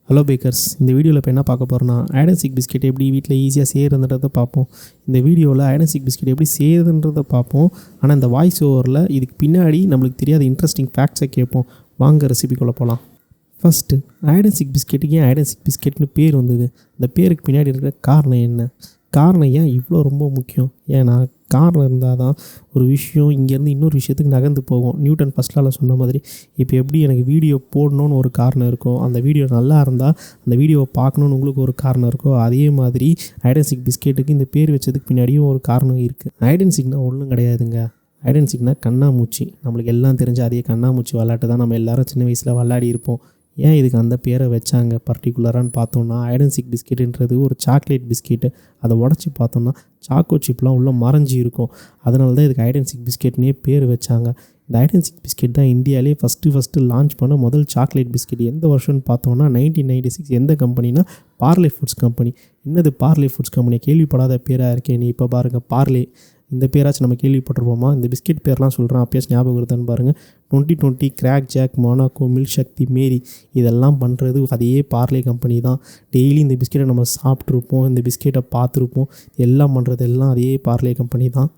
Hello bakers, இந்த வீடியோவில் இப்போ என்ன பார்க்க போகிறோன்னா ஹைட் அண்ட் சீக் பிஸ்கெட் எப்படி வீட்டில் ஈஸியாக செய்கிறதுன்றதை பார்ப்போம். இந்த வீடியோவில் ஹைட் அண்ட் சீக் பிஸ்கெட் எப்படி செய்கிறதுன்றதை பார்ப்போம். ஆனால் இந்த வாய்ஸ் ஓவரில் இதுக்கு பின்னாடி நம்மளுக்கு தெரியாத இன்ட்ரெஸ்டிங் ஃபேக்ட்ஸை கேட்போம். வாங்க ரெசிபிக்குள்ளே போகலாம். ஃபஸ்ட்டு, ஹைட் அண்ட் சீக் பிஸ்கெட்டுக்கு ஏன் ஹைட் அண்ட் சீக் பிஸ்கெட்னு பேர் வந்தது? அந்த பேருக்கு பின்னாடி இருக்கிற காரணம் என்ன? காரணம் ஏன் இவ்வளோ ரொம்ப முக்கியம்? ஏன்னா காரணம் இருந்தால் தான் ஒரு விஷயம் இங்கேருந்து இன்னொரு விஷயத்துக்கு நகர்ந்து போகும். நியூட்டன் ஃபர்ஸ்ட் லாவில் சொன்ன மாதிரி, இப்போ எப்படி எனக்கு வீடியோ போடணுன்னு ஒரு காரணம் இருக்கும், அந்த வீடியோ நல்லா இருந்தால் அந்த வீடியோவை பார்க்கணுன்னு உங்களுக்கு ஒரு காரணம் இருக்கோ, அதே மாதிரி ஹைட் அண்ட் சீக் பிஸ்கெட்டுக்கு இந்த பேர் வச்சதுக்கு பின்னாடியும் ஒரு காரணம் இருக்குது. ஹைட் அண்ட் சீக்னால் ஒன்றும் கிடையாதுங்க. ஹைட் அண்ட் சீக்னால் கண்ணாமூச்சி. நம்மளுக்கு எல்லாம் தெரிஞ்ச அதே கண்ணாமூச்சி விளாட்டு தான் நம்ம எல்லோரும் சின்ன வயசில் விளாடி இருப்போம். ஏன் இதுக்கு அந்த பேரை வச்சாங்க பர்டிகுலரான்னு பார்த்தோன்னா, ஹைட் அண்ட் சீக் பிஸ்கெட்டுன்றது ஒரு சாக்லேட் பிஸ்கெட்டு. அதை உடச்சி பார்த்தோன்னா சாக்கோ சிப்லாம் உள்ளே மறைஞ்சி இருக்கும். அதனால தான் இதுக்கு ஹைட் அண்ட் சீக் பிஸ்கெட்னே பேர் வச்சாங்க. இந்த ஹைட் அண்ட் சீக் பிஸ்கெட் தான் இந்தியாவிலே ஃபஸ்ட்டு லான்ச் பண்ண முதல் சாக்லேட் பிஸ்கெட். எந்த வருஷம்னு பார்த்தோன்னா 1996. எந்த கம்பெனினா பார்லே ஃபுட்ஸ் கம்பெனி. என்னது பார்லே ஃபுட்ஸ் கம்பெனி? கேள்விப்படாத பேராக இருக்கே. நீ இப்போ பாருங்கள், பார்லே இந்த பேராச்சும் நம்ம கேள்விப்பட்டிருப்போமா? இந்த பிஸ்கெட் பேர்லாம் சொல்கிறேன், அப்பயாச்சும் ஞாபகம் வருதான்னு பாருங்கள். 2020, கிராக் ஜாக், மொனாக்கோ, மில்க் சக்தி, மேரி, இதெல்லாம் பண்ணுறது அதே பார்லே கம்பெனி தான். டெய்லி இந்த பிஸ்கெட்டை நம்ம சாப்பிட்ருப்போம், இந்த பிஸ்கெட்டை பார்த்துருப்போம். எல்லாம் பண்ணுறது எல்லாம் அதே பார்லே கம்பெனி தான்.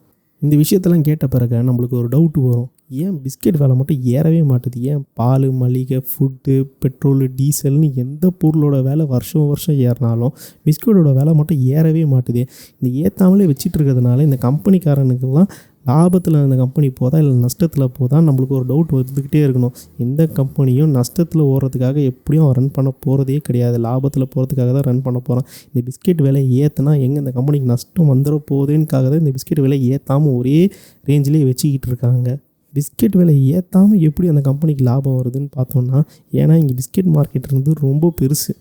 இந்த விஷயத்தெல்லாம் கேட்ட பிறகு நம்மளுக்கு ஒரு டவுட் வரும். ஏன் பிஸ்கெட் விலை மட்டும் ஏறவே மாட்டுது? ஏன் பால், மளிகை, ஃபுட்டு, பெட்ரோலு, டீசல்னு எந்த பொருளோட விலை வருஷம் ஏறினாலும் பிஸ்கெட்டோட விலை மட்டும் ஏறவே மாட்டுது? இந்த ஏற்றாமலே வச்சிட்டு இருக்கிறதுனால இந்த கம்பெனிக்காரனுக்கெல்லாம் லாபத்தில் இந்த கம்பெனி போதா இல்லை நஷ்டத்தில் போதா நம்மளுக்கு ஒரு டவுட் வந்துக்கிட்டே இருக்கணும். எந்த கம்பெனியும் நஷ்டத்தில் ஓடுறதுக்காக எப்படியும் ரன் பண்ண போகிறதே கிடையாது. லாபத்தில் போகிறதுக்காக தான் ரன் பண்ண போகிறான். இந்த பிஸ்கெட் விலை ஏற்றினா எங்கே இந்த கம்பெனிக்கு நஷ்டம் வந்துட போகுதுன்னுக்காக தான் இந்த பிஸ்கெட் விலை ஏற்றாமல் ஒரே ரேஞ்சிலே வச்சுக்கிட்டு இருக்காங்க. பிஸ்கெட் விலை ஏற்றாமல் எப்படி அந்த கம்பெனிக்கு லாபம் வருதுன்னு பார்த்தோன்னா, ஏன்னா இங்கே பிஸ்கெட் மார்க்கெட் இருந்து ரொம்ப பெருசு.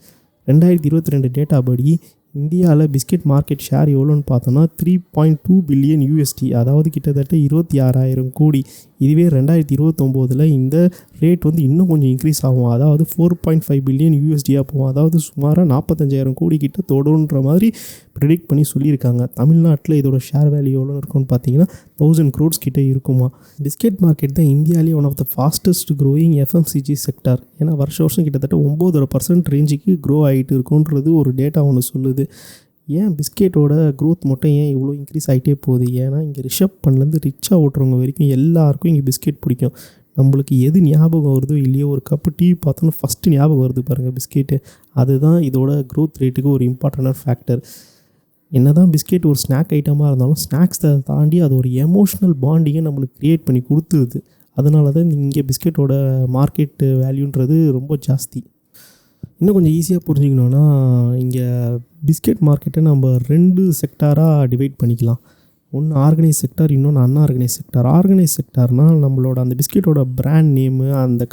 2022 டேட்டா படி இந்தியாவில் பிஸ்கெட் மார்க்கெட் ஷேர் எவ்வளோன்னு பார்த்தோன்னா 3.2 பில்லியன் USD, அதாவது கிட்டத்தட்ட 26,000 கோடி. இதுவே 2029 இந்த ரேட் வந்து இன்னும் கொஞ்சம் இன்க்ரீஸ் ஆகும். அதாவது 4.5 பில்லியன் USD போகும். அதாவது சுமாராக 45,000 கோடி கிட்ட தொடுன்ற மாதிரி ப்ரெடிக்ட் பண்ணி சொல்லியிருக்காங்க. தமிழ்நாட்டில் இதோட ஷேர் வேல்யூ எவ்வளோ இருக்குன்னு பார்த்தீங்கன்னா 1000 crores கிட்டே இருக்குமா. பிஸ்கெட் மார்க்கெட் தான் இந்தியாவிலே one of the fastest growing FMCG sector. ஏன்னா வருஷம் கிட்டத்தட்ட 9% ரேஞ்சுக்கு க்ரோ ஆகிட்டு இருக்குன்றது ஒரு டேட்டா ஒன்று சொல்லுது. ஏன் பிஸ்கெட்டோட க்ரோத் மட்டும் ஏன் இவ்வளோ இன்க்ரீஸ் ஆகிட்டே போகுது? ஏன்னா இங்கே ரிஷப் பண்ணலேருந்து ரிச்சாக ஓட்டுறவங்க வரைக்கும் எல்லாருக்கும் இங்கே பிஸ்கெட் பிடிக்கும். நம்மளுக்கு எது ஞாபகம் வருதோ இல்லையோ, ஒரு கப்பு டீ பார்த்தோன்னா ஃபஸ்ட்டு ஞாபகம் வருது பாருங்கள், பிஸ்கெட்டு. அதுதான் இதோட க்ரோத் ரேட்டுக்கு ஒரு இம்பார்ட்டண்டான ஃபேக்டர். என்ன தான் பிஸ்கெட் ஒரு ஸ்நாக் ஐட்டமாக இருந்தாலும் ஸ்நாக்ஸை தாண்டி அது ஒரு எமோஷ்னல் பாண்டிங்கை நம்மளுக்கு க்ரியேட் பண்ணி கொடுத்துருது. அதனால தான் இங்கே பிஸ்கெட்டோட மார்க்கெட் வேல்யூன்றது ரொம்ப ஜாஸ்தி. இன்னும் கொஞ்சம் ஈஸியாக புரிஞ்சுக்கணுன்னா, இங்கே பிஸ்கெட் மார்க்கெட்டை நம்ம 2 செக்டாராக டிவைட் பண்ணிக்கலாம். ஒன்று ஆர்கனைஸ் செக்டார், இன்னொன்று அன்ஆர்கனைஸ் செக்டார். ஆர்கனைஸ் செக்டார்னால் நம்மளோட அந்த பிஸ்கெட்டோட பிராண்ட் நேமு, அந்த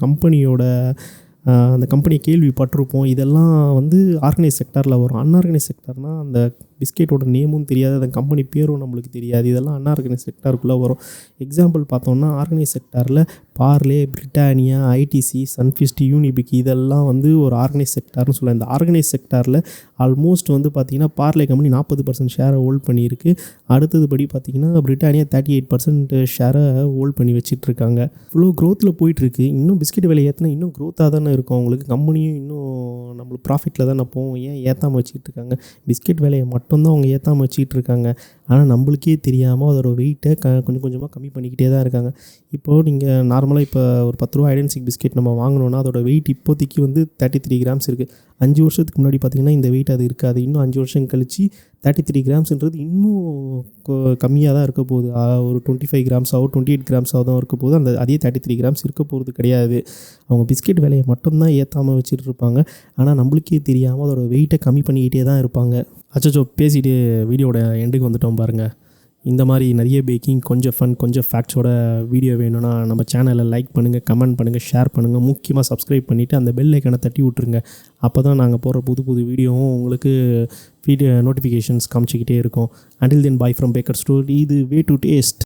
கம்பெனியை கேள்விப்பட்டிருப்போம். இதெல்லாம் வந்து ஆர்கனைஸ் செக்டாரில் வரும். அன்ஆர்கனைஸ் செக்டார்னால் அந்த பிஸ்கெட்டோட நேமும் தெரியாது, அந்த கம்பெனி பேரும் நம்மளுக்கு தெரியாது. இதெல்லாம் அன்ஆர்கனைஸ் செக்டாருக்குள்ளே வரும். எக்ஸாம்பிள் பார்த்தோம்னா, ஆர்கனைஸ் செக்டாரில் Parle, Britannia, ITC, Sunfeast, Unibic, இதெல்லாம் வந்து ஒரு ஆர்கனைஸ் செக்டார்னு சொல்லலாம். இந்த ஆர்கனைஸ் செக்டாரில் ஆல்மோஸ்ட் வந்து பார்த்திங்கன்னா பார்லே கம்பெனி 40% ஷேரை ஹோல்ட் பண்ணியிருக்கு. அடுத்தது படி பார்த்திங்கன்னா பிரிட்டானியா 38% ஷேரை ஹோல்ட் பண்ணி வச்சிட்ருக்காங்க. இவ்வளோ க்ரோத்தில் போயிட்டுருக்கு. இன்னும் பிஸ்கெட் விலை ஏற்றினா இன்னும் க்ரோத்தாக தானே இருக்கும் அவங்களுக்கு. கம்பெனியும் இன்னும் நம்மளுக்கு ப்ராஃபிட்டில் தானே போவோம். ஏன் ஏற்றாமல் வச்சுக்கிட்டு இருக்காங்க? பிஸ்கெட் விலையை மட்டும்தான் அவங்க ஏற்றாமல் வச்சுக்கிட்டு இருக்காங்க. ஆனால் நம்மளுக்கே தெரியாமல் அதோட வெயிட்டை கொஞ்சம் கொஞ்சமாக கம்மி பண்ணிக்கிட்டே தான் இருக்காங்க. இப்போது நீங்கள் நார்மலாக இப்போ ஒரு 10 ரூபா ஹைட் அண்ட் சீக் பிஸ்கெட் நம்ம வாங்கினோன்னா அதோட வெயிட் இப்போதைக்கு வந்து 33 கிராம்ஸ் இருக்குது. 5 வருஷத்துக்கு முன்னாடி பார்த்திங்கன்னா இந்த வெயிட் அது இருக்காது. இன்னும் 5 வருஷம் கழிச்சு 33 கிராம்ஸ்ன்றது இன்னும் கம்மியாக தான் இருக்க போகுது. ஒரு 25 கிராம்ஸாவோ 28 கிராம்ஸாவோ தான் இருக்க போகுது. அதே 33 கிராம்ஸ் இருக்க போகிறது கிடையாது. அவங்க பிஸ்கெட் விலையை மட்டும்தான் ஏற்றாமல் வச்சுட்டு இருப்பாங்க. ஆனால் நம்மளுக்கே தெரியாமல் அதோட வெயிட்டை கம்மி பண்ணிக்கிட்டே தான் இருப்பாங்க. அச்சோ, பேசிட்டு வீடியோட எண்டுக்கு வந்துட்டோம் பாருங்கள். இந்த மாதிரி நிறைய பேக்கிங், கொஞ்சம் ஃபன், கொஞ்சம் ஃபேக்ட்ஸோட வீடியோ வேணும்னா நம்ம சேனலை லைக் பண்ணுங்கள், கமெண்ட் பண்ணுங்கள், ஷேர் பண்ணுங்கள். முக்கியமாக சப்ஸ்கிரைப் பண்ணிவிட்டு அந்த பெல் ஐக்கானை தட்டி விட்ருங்க. அப்போ தான் நாங்கள் போடுற புது வீடியோவும் உங்களுக்கு நோட்டிஃபிகேஷன்ஸ் காமிச்சிக்கிட்டே இருக்கும். Until then, bye from Baker Store. இது வே டு டேஸ்ட்.